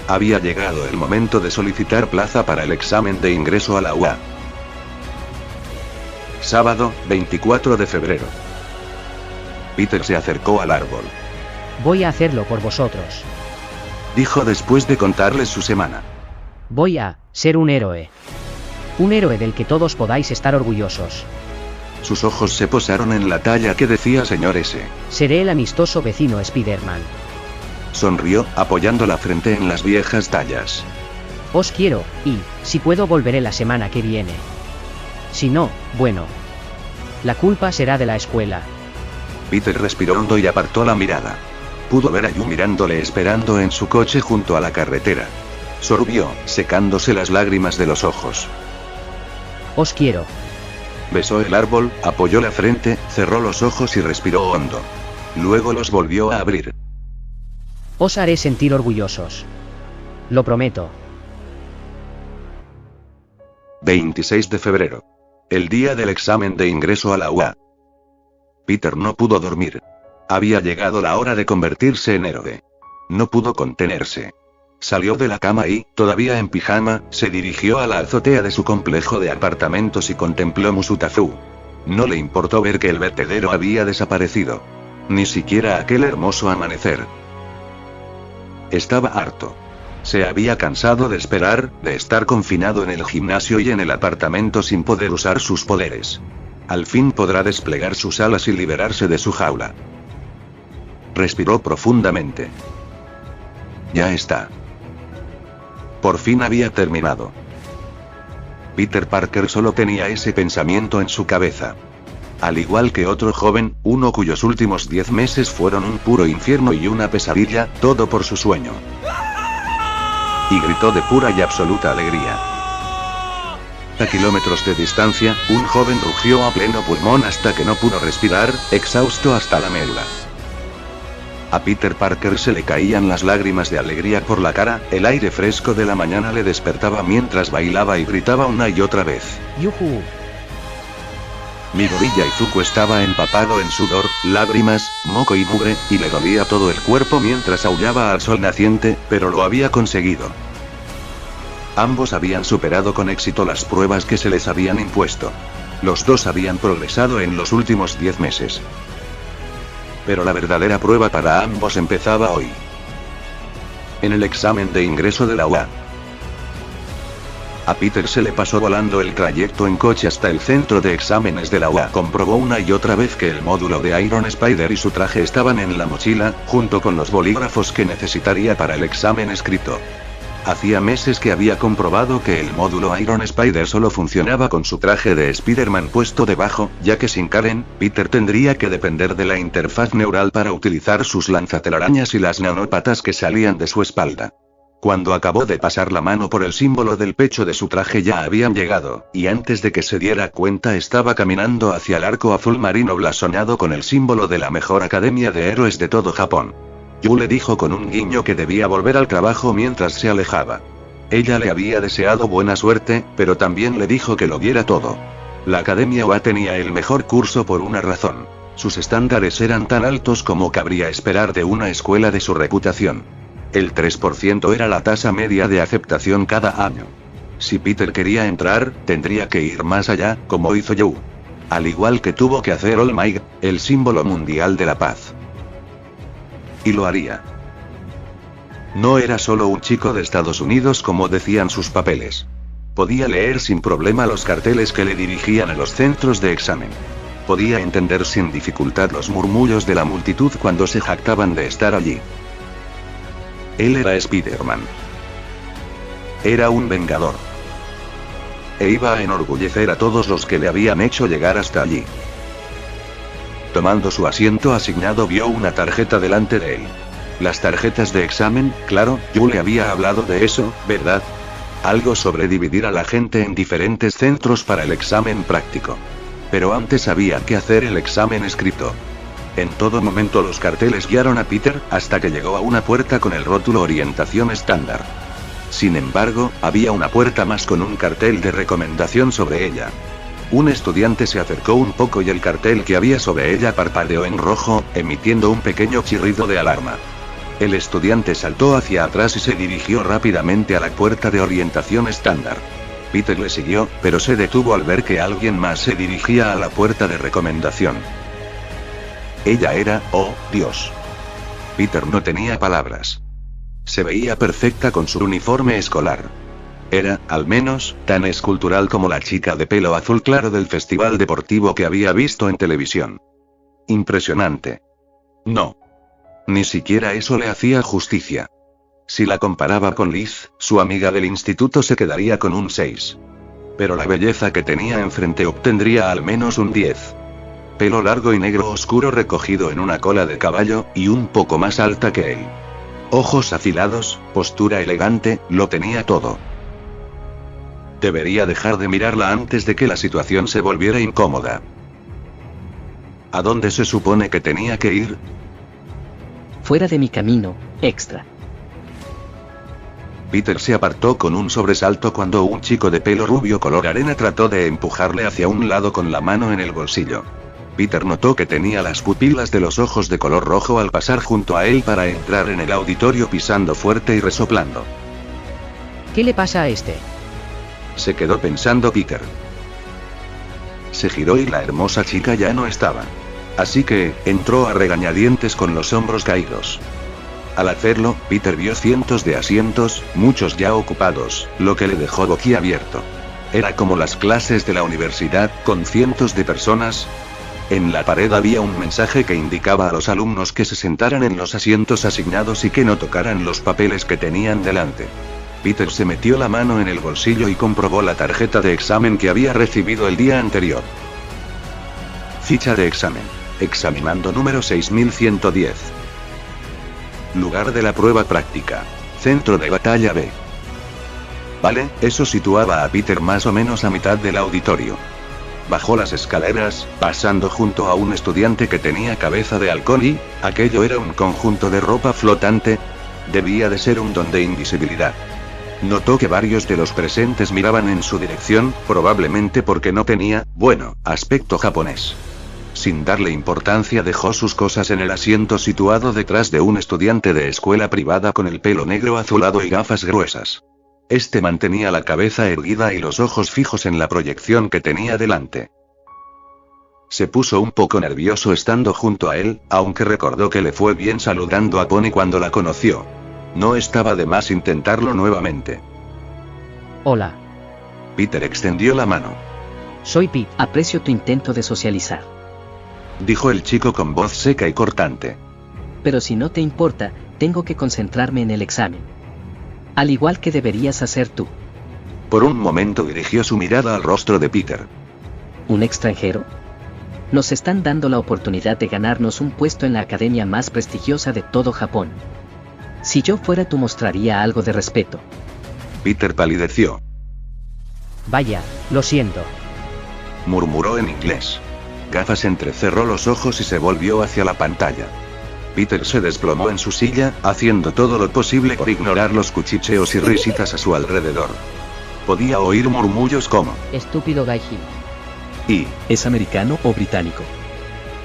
Había llegado el momento de solicitar plaza para el examen de ingreso a la UA. Sábado, 24 de febrero. Peter se acercó al árbol. Voy a hacerlo por vosotros. Dijo después de contarles su semana. Voy a ser un héroe. Un héroe del que todos podáis estar orgullosos. Sus ojos se posaron en la talla que decía señor S. Seré el amistoso vecino Spider-Man. Sonrió, apoyando la frente en las viejas tallas. Os quiero, y, si puedo volveré la semana que viene. Si no, bueno. La culpa será de la escuela. Peter respiró hondo y apartó la mirada. Pudo ver a Yu mirándole esperando en su coche junto a la carretera. Sorbió, secándose las lágrimas de los ojos. Os quiero. Besó el árbol, apoyó la frente, cerró los ojos y respiró hondo. Luego los volvió a abrir. Os haré sentir orgullosos. Lo prometo. 26 de febrero. El día del examen de ingreso a la UA. Peter no pudo dormir. Había llegado la hora de convertirse en héroe. No pudo contenerse. Salió de la cama y, todavía en pijama, se dirigió a la azotea de su complejo de apartamentos y contempló Musutafu. No le importó ver que el vertedero había desaparecido. Ni siquiera aquel hermoso amanecer. Estaba harto. Se había cansado de esperar, de estar confinado en el gimnasio y en el apartamento sin poder usar sus poderes. Al fin podrá desplegar sus alas y liberarse de su jaula. Respiró profundamente. Ya está. Por fin había terminado. Peter Parker solo tenía ese pensamiento en su cabeza. Al igual que otro joven, uno cuyos últimos 10 meses fueron un puro infierno y una pesadilla, todo por su sueño. Y gritó de pura y absoluta alegría. A kilómetros de distancia, un joven rugió a pleno pulmón hasta que no pudo respirar, exhausto hasta la médula. A Peter Parker se le caían las lágrimas de alegría por la cara, el aire fresco de la mañana le despertaba mientras bailaba y gritaba una y otra vez. ¡Yujú! Midoriya Izuku estaba empapado en sudor, lágrimas, moco y mugre, y le dolía todo el cuerpo mientras aullaba al sol naciente, pero lo había conseguido. Ambos habían superado con éxito las pruebas que se les habían impuesto. Los dos habían progresado en los últimos 10 meses. Pero la verdadera prueba para ambos empezaba hoy. En el examen de ingreso de la UA. A Peter se le pasó volando el trayecto en coche hasta el centro de exámenes de la UA. Comprobó una y otra vez que el módulo de Iron Spider y su traje estaban en la mochila, junto con los bolígrafos que necesitaría para el examen escrito. Hacía meses que había comprobado que el módulo Iron Spider solo funcionaba con su traje de Spider-Man puesto debajo, ya que sin Karen, Peter tendría que depender de la interfaz neural para utilizar sus lanzatelarañas y las nanópatas que salían de su espalda. Cuando acabó de pasar la mano por el símbolo del pecho de su traje ya habían llegado, y antes de que se diera cuenta estaba caminando hacia el arco azul marino blasonado con el símbolo de la mejor academia de héroes de todo Japón. Yu le dijo con un guiño que debía volver al trabajo mientras se alejaba. Ella le había deseado buena suerte, pero también le dijo que lo viera todo. La Academia UA tenía el mejor curso por una razón. Sus estándares eran tan altos como cabría esperar de una escuela de su reputación. El 3% era la tasa media de aceptación cada año. Si Peter quería entrar, tendría que ir más allá, como hizo Yu. Al igual que tuvo que hacer All Might, el símbolo mundial de la paz. Y lo haría. No era solo un chico de Estados Unidos como decían sus papeles. Podía leer sin problema los carteles que le dirigían a los centros de examen. Podía entender sin dificultad los murmullos de la multitud cuando se jactaban de estar allí. Él era Spider-Man. Era un vengador. E iba a enorgullecer a todos los que le habían hecho llegar hasta allí. Tomando su asiento asignado, vio una tarjeta delante de él. Las tarjetas de examen, claro, yo le había hablado de eso, ¿verdad? Algo sobre dividir a la gente en diferentes centros para el examen práctico. Pero antes había que hacer el examen escrito. En todo momento los carteles guiaron a Peter, hasta que llegó a una puerta con el rótulo Orientación Estándar. Sin embargo, había una puerta más con un cartel de recomendación sobre ella. Un estudiante se acercó un poco y el cartel que había sobre ella parpadeó en rojo, emitiendo un pequeño chirrido de alarma. El estudiante saltó hacia atrás y se dirigió rápidamente a la puerta de Orientación Estándar. Peter le siguió, pero se detuvo al ver que alguien más se dirigía a la puerta de recomendación. Ella era, oh, Dios. Peter no tenía palabras. Se veía perfecta con su uniforme escolar. Era, al menos, tan escultural como la chica de pelo azul claro del festival deportivo que había visto en televisión. Impresionante. No. Ni siquiera eso le hacía justicia. Si la comparaba con Liz, su amiga del instituto, se quedaría con un 6. Pero la belleza que tenía enfrente obtendría al menos un 10. Pelo largo y negro oscuro recogido en una cola de caballo, y un poco más alta que él. Ojos afilados, postura elegante, lo tenía todo. Debería dejar de mirarla antes de que la situación se volviera incómoda. ¿A dónde se supone que tenía que ir? Fuera de mi camino, extra. Peter se apartó con un sobresalto cuando un chico de pelo rubio color arena trató de empujarle hacia un lado con la mano en el bolsillo. Peter notó que tenía las pupilas de los ojos de color rojo al pasar junto a él para entrar en el auditorio pisando fuerte y resoplando. ¿Qué le pasa a este? Se quedó pensando Peter. Se giró y la hermosa chica ya no estaba. Así que, entró a regañadientes con los hombros caídos. Al hacerlo, Peter vio cientos de asientos, muchos ya ocupados, lo que le dejó boquiabierto. Era como las clases de la universidad, con cientos de personas. En la pared había un mensaje que indicaba a los alumnos que se sentaran en los asientos asignados y que no tocaran los papeles que tenían delante. Peter se metió la mano en el bolsillo y comprobó la tarjeta de examen que había recibido el día anterior. Ficha de examen. Examinando número 6110. Lugar de la prueba práctica. Centro de batalla B. Vale, eso situaba a Peter más o menos a mitad del auditorio. Bajó las escaleras, pasando junto a un estudiante que tenía cabeza de halcón y, aquello era un conjunto de ropa flotante. Debía de ser un don de invisibilidad. Notó que varios de los presentes miraban en su dirección, probablemente porque no tenía, bueno, aspecto japonés. Sin darle importancia dejó sus cosas en el asiento situado detrás de un estudiante de escuela privada con el pelo negro azulado y gafas gruesas. Este mantenía la cabeza erguida y los ojos fijos en la proyección que tenía delante. Se puso un poco nervioso estando junto a él, aunque recordó que le fue bien saludando a Pony cuando la conoció. No estaba de más intentarlo nuevamente. Hola. Peter extendió la mano. Soy Pete. Aprecio tu intento de socializar. Dijo el chico con voz seca y cortante. Pero si no te importa, tengo que concentrarme en el examen. Al igual que deberías hacer tú. Por un momento dirigió su mirada al rostro de Peter. ¿Un extranjero? Nos están dando la oportunidad de ganarnos un puesto en la academia más prestigiosa de todo Japón. Si yo fuera tú mostraría algo de respeto. Peter palideció. Vaya, lo siento. Murmuró en inglés. Gafas entrecerró los ojos y se volvió hacia la pantalla. Peter se desplomó en su silla, haciendo todo lo posible por ignorar los cuchicheos y risitas a su alrededor. Podía oír murmullos como: Estúpido gaijin. y ¿Es americano o británico?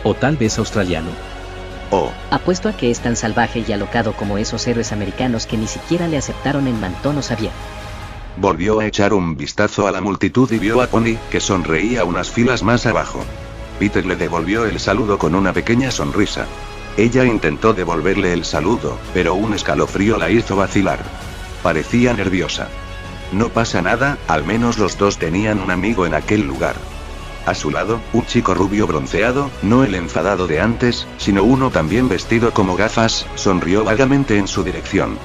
¿O tal vez australiano? oh. Apuesto a que es tan salvaje y alocado como esos héroes americanos que ni siquiera le aceptaron en Mantón o Xavier. Volvió a echar un vistazo a la multitud y vio a Pony, que sonreía unas filas más abajo. Peter le devolvió el saludo con una pequeña sonrisa. Ella intentó devolverle el saludo, pero un escalofrío la hizo vacilar. Parecía nerviosa. No pasa nada, al menos los dos tenían un amigo en aquel lugar. A su lado, un chico rubio bronceado, no el enfadado de antes, sino uno también vestido como gafas, sonrió vagamente en su dirección.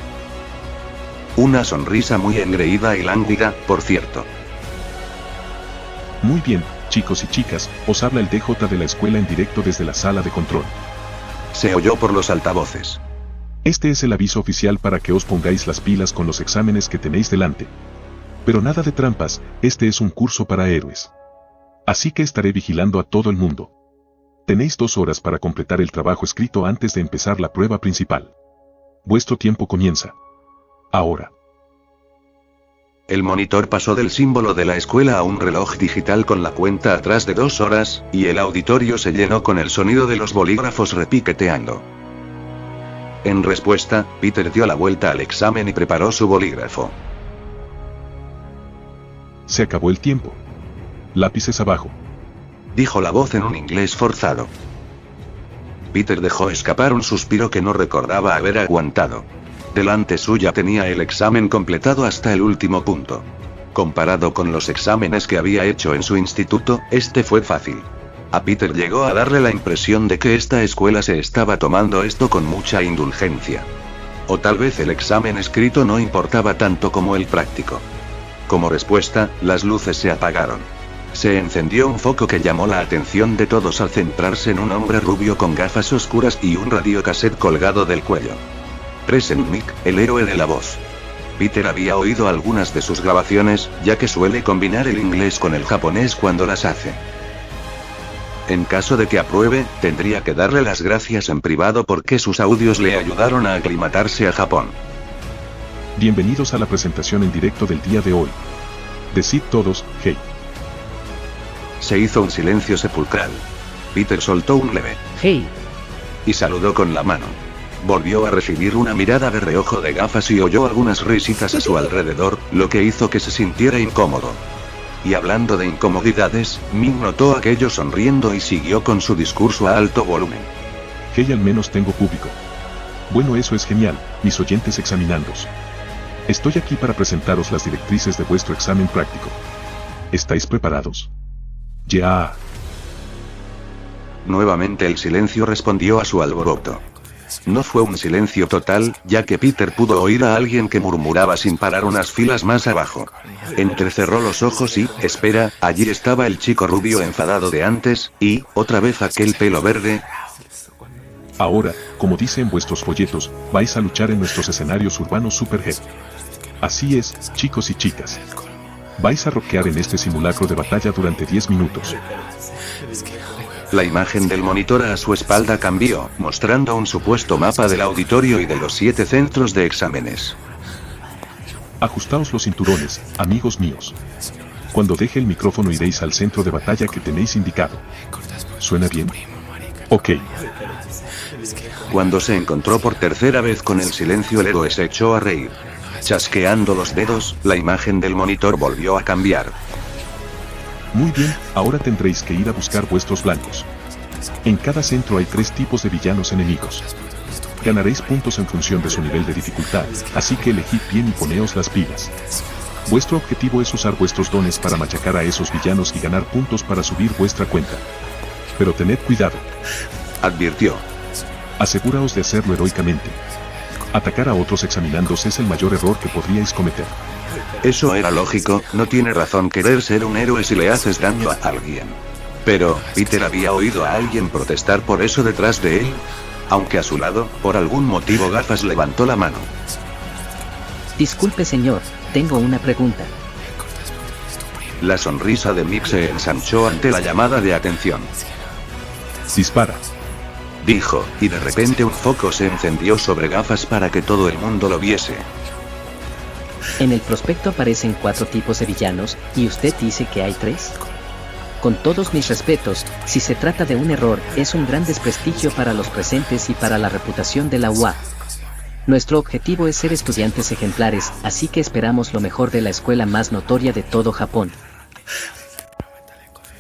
Una sonrisa muy engreída y lánguida, por cierto. Muy bien, chicos y chicas, os habla el DJ de la escuela en directo desde la sala de control. Se oyó por los altavoces. Este es el aviso oficial para que os pongáis las pilas con los exámenes que tenéis delante. Pero nada de trampas, este es un curso para héroes. Así que estaré vigilando a todo el mundo. Tenéis 2 horas para completar el trabajo escrito antes de empezar la prueba principal. Vuestro tiempo comienza ahora. El monitor pasó del símbolo de la escuela a un reloj digital con la cuenta atrás de 2 horas, y el auditorio se llenó con el sonido de los bolígrafos repiqueteando. En respuesta, Peter dio la vuelta al examen y preparó su bolígrafo. Se acabó el tiempo. Lápices abajo. Dijo la voz en un inglés forzado. Peter dejó escapar un suspiro que no recordaba haber aguantado. Delante suya tenía el examen completado hasta el último punto. Comparado con los exámenes que había hecho en su instituto, este fue fácil. A Peter llegó a darle la impresión de que esta escuela se estaba tomando esto con mucha indulgencia. O tal vez el examen escrito no importaba tanto como el práctico. Como respuesta, las luces se apagaron. Se encendió un foco que llamó la atención de todos al centrarse en un hombre rubio con gafas oscuras y un radiocassette colgado del cuello. Present Mic, el héroe de la voz. Peter había oído algunas de sus grabaciones, ya que suele combinar el inglés con el japonés cuando las hace. En caso de que apruebe, tendría que darle las gracias en privado porque sus audios le ayudaron a aclimatarse a Japón. Bienvenidos a la presentación en directo del día de hoy. Decid todos, hey. Se hizo un silencio sepulcral. Peter soltó un leve Hey. y saludó con la mano. Volvió a recibir una mirada de reojo de gafas y oyó algunas risitas a su alrededor, lo que hizo que se sintiera incómodo. Y hablando de incomodidades, Ming notó a aquello sonriendo y siguió con su discurso a alto volumen. Hey, al menos tengo público. Bueno, eso es genial, mis oyentes examinandos. Estoy aquí para presentaros las directrices de vuestro examen práctico. ¿Estáis preparados? Ya. Nuevamente el silencio respondió a su alboroto. No fue un silencio total, ya que Peter pudo oír a alguien que murmuraba sin parar unas filas más abajo. Entrecerró los ojos y, espera, allí estaba el chico rubio enfadado de antes, y, otra vez aquel pelo verde. Ahora, como dice en vuestros folletos, vais a luchar en nuestros escenarios urbanos Superhead. Así es, chicos y chicas. Vais a rockear en este simulacro de batalla durante 10 minutos. La imagen del monitor a su espalda cambió, mostrando un supuesto mapa del auditorio y de los 7 centros de exámenes. Ajustaos los cinturones, amigos míos. Cuando deje el micrófono iréis al centro de batalla que tenéis indicado. ¿Suena bien? Ok. Cuando se encontró por tercera vez con el silencio, el héroe se echó a reír. Chasqueando los dedos, la imagen del monitor volvió a cambiar. Muy bien, ahora tendréis que ir a buscar vuestros blancos. En cada centro hay 3 tipos de villanos enemigos. Ganaréis puntos en función de su nivel de dificultad, así que elegid bien y poneos las pilas. Vuestro objetivo es usar vuestros dones para machacar a esos villanos y ganar puntos para subir vuestra cuenta. Pero tened cuidado, Advirtió. aseguraos de hacerlo heroicamente. Atacar a otros examinandos es el mayor error que podríais cometer. Eso era lógico, no tiene razón querer ser un héroe si le haces daño a alguien. Pero, ¿Peter había oído a alguien protestar por eso detrás de él? Aunque a su lado, por algún motivo Gafas levantó la mano. Disculpe señor, tengo una pregunta. La sonrisa de Mick se ensanchó ante la llamada de atención. Dispara. Dijo, y de repente un foco se encendió sobre Gafas para que todo el mundo lo viese. En el prospecto aparecen 4 tipos de villanos, y usted dice que hay 3. Con todos mis respetos, si se trata de un error, es un gran desprestigio para los presentes y para la reputación de la UA. Nuestro objetivo es ser estudiantes ejemplares, así que esperamos lo mejor de la escuela más notoria de todo Japón.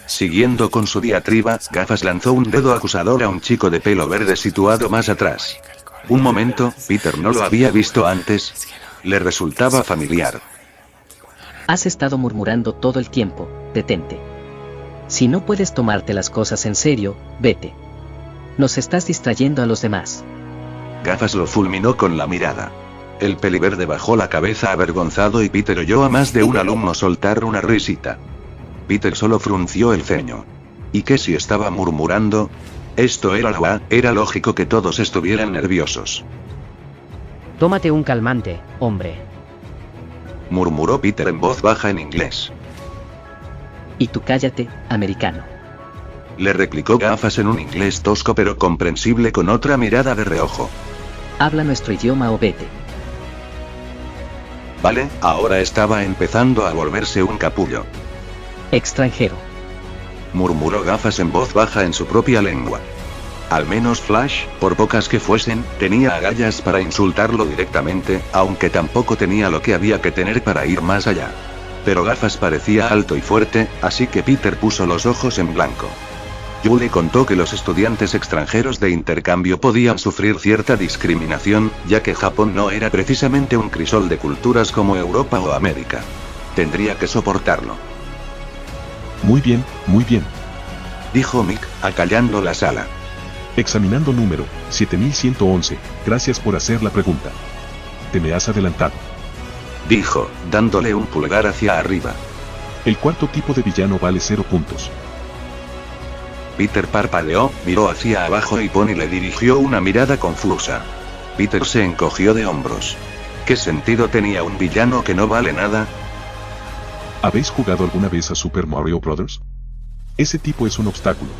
Siguiendo con su diatriba, Gafas lanzó un dedo acusador a un chico de pelo verde situado más atrás. Un momento, Peter no lo había visto antes. Le resultaba familiar. Has estado murmurando todo el tiempo, detente. Si no puedes tomarte las cosas en serio, vete. Nos estás distrayendo a los demás. Gafas lo fulminó con la mirada. El peliverde bajó la cabeza avergonzado y Peter oyó a más de un alumno soltar una risita. Peter solo frunció el ceño. ¿Y qué si estaba murmurando? Esto era la era lógico que todos estuvieran nerviosos. Tómate un calmante, hombre. Murmuró Peter en voz baja en inglés. Y tú cállate, americano. Le replicó Gafas en un inglés tosco pero comprensible con otra mirada de reojo. Habla nuestro idioma o vete. Vale, ahora estaba empezando a volverse un capullo. Extranjero. Murmuró Gafas en voz baja en su propia lengua. Al menos Flash, por pocas que fuesen, tenía agallas para insultarlo directamente, aunque tampoco tenía lo que había que tener para ir más allá. Pero Gafas parecía alto y fuerte, así que Peter puso los ojos en blanco. Julie contó que los estudiantes extranjeros de intercambio podían sufrir cierta discriminación, ya que Japón no era precisamente un crisol de culturas como Europa o América. Tendría que soportarlo. Muy bien, Dijo Mick, acallando la sala. Examinando número 7111, gracias por hacer la pregunta. Te me has adelantado. Dijo, dándole un pulgar hacia arriba. El cuarto tipo de villano vale 0 puntos. Peter parpadeó, miró hacia abajo y Pony le dirigió una mirada confusa. Peter se encogió de hombros. ¿Qué sentido tenía un villano que no vale nada? ¿Habéis jugado alguna vez a Super Mario Bros? Ese tipo es un obstáculo.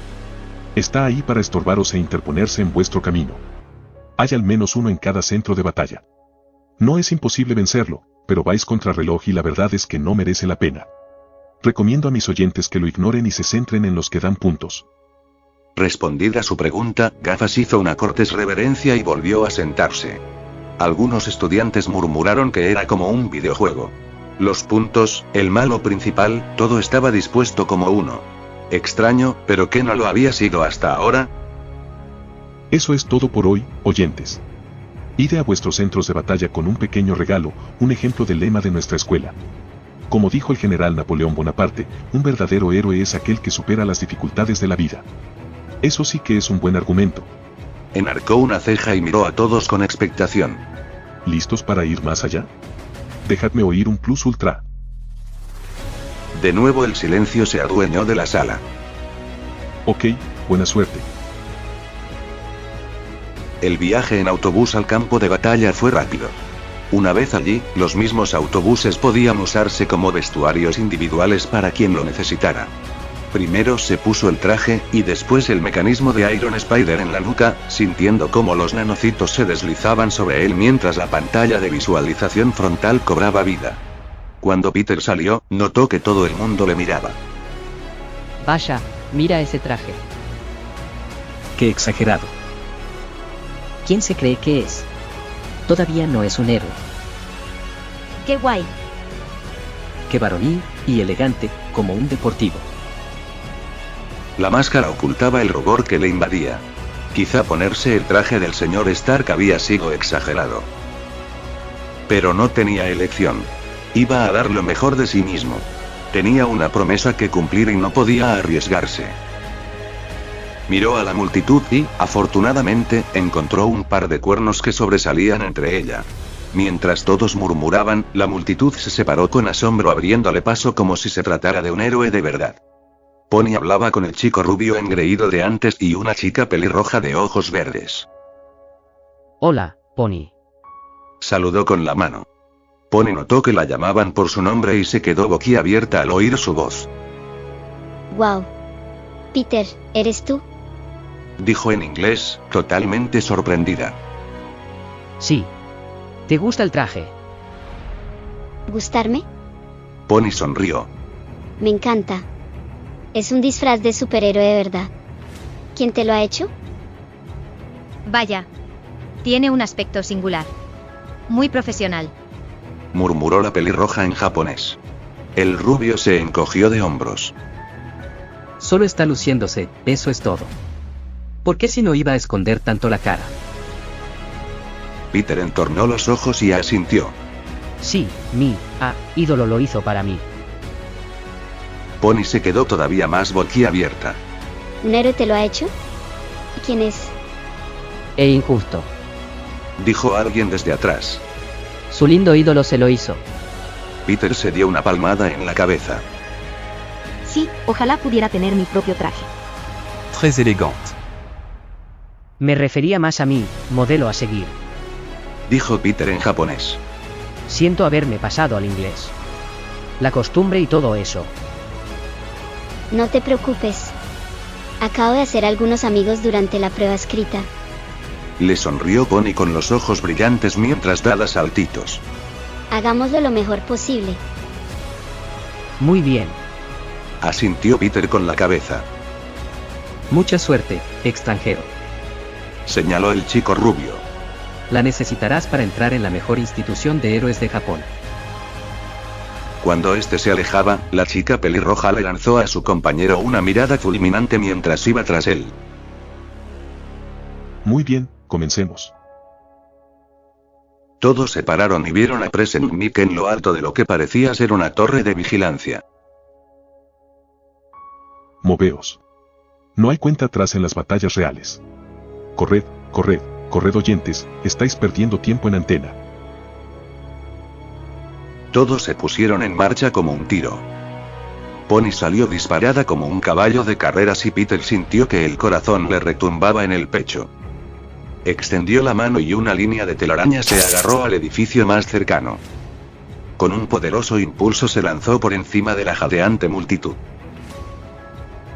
Está ahí para estorbaros e interponerse en vuestro camino. Hay al menos uno en cada centro de batalla. No es imposible vencerlo, pero vais contra reloj y la verdad es que no merece la pena. Recomiendo a mis oyentes que lo ignoren y se centren en los que dan puntos. Respondida su pregunta, Gafas hizo una cortés reverencia y volvió a sentarse. Algunos estudiantes murmuraron que era como un videojuego. Los puntos, el malo principal, todo estaba dispuesto como uno. Extraño, pero ¿qué no lo había sido hasta ahora? Eso es todo por hoy, oyentes. Id a vuestros centros de batalla con un pequeño regalo, un ejemplo del lema de nuestra escuela. Como dijo el general Napoleón Bonaparte, un verdadero héroe es aquel que supera las dificultades de la vida. Eso sí que es un buen argumento. Enarcó una ceja y miró a todos con expectación. ¿Listos para ir más allá? Dejadme oír un plus ultra. De nuevo el silencio se adueñó de la sala. Ok, buena suerte. El viaje en autobús al campo de batalla fue rápido. Una vez allí, los mismos autobuses podían usarse como vestuarios individuales para quien lo necesitara. Primero se puso el traje, y después el mecanismo de Iron Spider en la nuca, sintiendo cómo los nanocitos se deslizaban sobre él mientras la pantalla de visualización frontal cobraba vida. Cuando Peter salió, notó que todo el mundo le miraba. Vaya, mira ese traje. Qué exagerado. ¿Quién se cree que es? Todavía no es un héroe. ¡Qué guay! Qué varonil, y elegante, como un deportivo. La máscara ocultaba el rubor que le invadía. Quizá ponerse el traje del señor Stark había sido exagerado. Pero no tenía elección. Iba a dar lo mejor de sí mismo. Tenía una promesa que cumplir y no podía arriesgarse. Miró a la multitud y, afortunadamente, encontró un par de cuernos que sobresalían entre ella. Mientras todos murmuraban, la multitud se separó con asombro abriéndole paso como si se tratara de un héroe de verdad. Pony hablaba con el chico rubio engreído de antes y una chica pelirroja de ojos verdes. Hola, Pony. Saludó con la mano. Pony notó que la llamaban por su nombre y se quedó boquiabierta al oír su voz. Wow. Peter, ¿eres tú? Dijo en inglés, totalmente sorprendida. Sí. ¿Te gusta el traje? ¿Gustarme? Pony sonrió. Me encanta. Es un disfraz de superhéroe de verdad. ¿Quién te lo ha hecho? Vaya. Tiene un aspecto singular. Muy profesional. Murmuró la pelirroja en japonés. El rubio se encogió de hombros. Solo está luciéndose, eso es todo. ¿Por qué si no iba a esconder tanto la cara? Peter entornó los ojos y asintió. Sí, mi ídolo lo hizo para mí. Pony se quedó todavía más boquiabierta. ¿Un héroe te lo ha hecho? ¿Quién es? E injusto. Dijo alguien desde atrás. Su lindo ídolo se lo hizo. Peter se dio una palmada en la cabeza. Sí, ojalá pudiera tener mi propio traje. Très élégante. Me refería más a mí, modelo a seguir. Dijo Peter en japonés. Siento haberme pasado al inglés. La costumbre y todo eso. No te preocupes. Acabo de hacer algunos amigos durante la prueba escrita. Le sonrió Pony con los ojos brillantes mientras daba saltitos. Hagámoslo lo mejor posible. Muy bien. Asintió Peter con la cabeza. Mucha suerte, extranjero. Señaló el chico rubio. La necesitarás para entrar en la mejor institución de héroes de Japón. Cuando este se alejaba, la chica pelirroja le lanzó a su compañero una mirada fulminante mientras iba tras él. Muy bien, comencemos. Todos se pararon y vieron a Present Mic en lo alto de lo que parecía ser una torre de vigilancia. Moveos. No hay cuenta atrás en las batallas reales. Corred, corred, corred oyentes, estáis perdiendo tiempo en antena. Todos se pusieron en marcha como un tiro. Pony salió disparada como un caballo de carreras y Peter sintió que el corazón le retumbaba en el pecho. Extendió la mano y una línea de telaraña se agarró al edificio más cercano. Con un poderoso impulso se lanzó por encima de la jadeante multitud.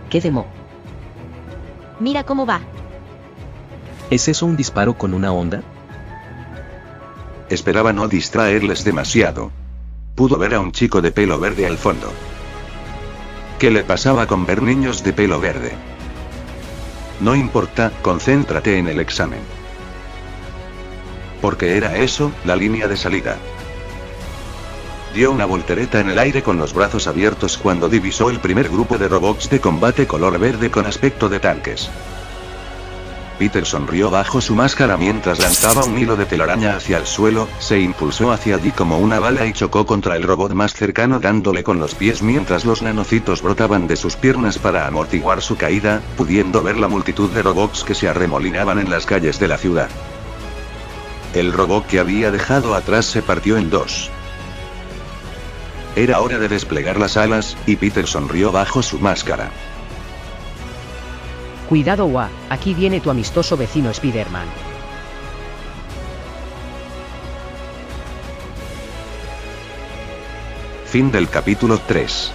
¿Qué demo? Mira cómo va. ¿Es eso un disparo con una onda? Esperaba no distraerles demasiado. Pudo ver a un chico de pelo verde al fondo. ¿Qué le pasaba con ver niños de pelo verde? No importa, concéntrate en el examen. Porque era eso, la línea de salida. Dio una voltereta en el aire con los brazos abiertos cuando divisó el primer grupo de robots de combate color verde con aspecto de tanques. Peter sonrió bajo su máscara mientras lanzaba un hilo de telaraña hacia el suelo, se impulsó hacia allí como una bala y chocó contra el robot más cercano dándole con los pies mientras los nanocitos brotaban de sus piernas para amortiguar su caída, pudiendo ver la multitud de robots que se arremolinaban en las calles de la ciudad. El robot que había dejado atrás se partió en dos. Era hora de desplegar las alas, y Peter sonrió bajo su máscara. Cuidado, Wa, aquí viene tu amistoso vecino Spider-Man. Fin del capítulo 3.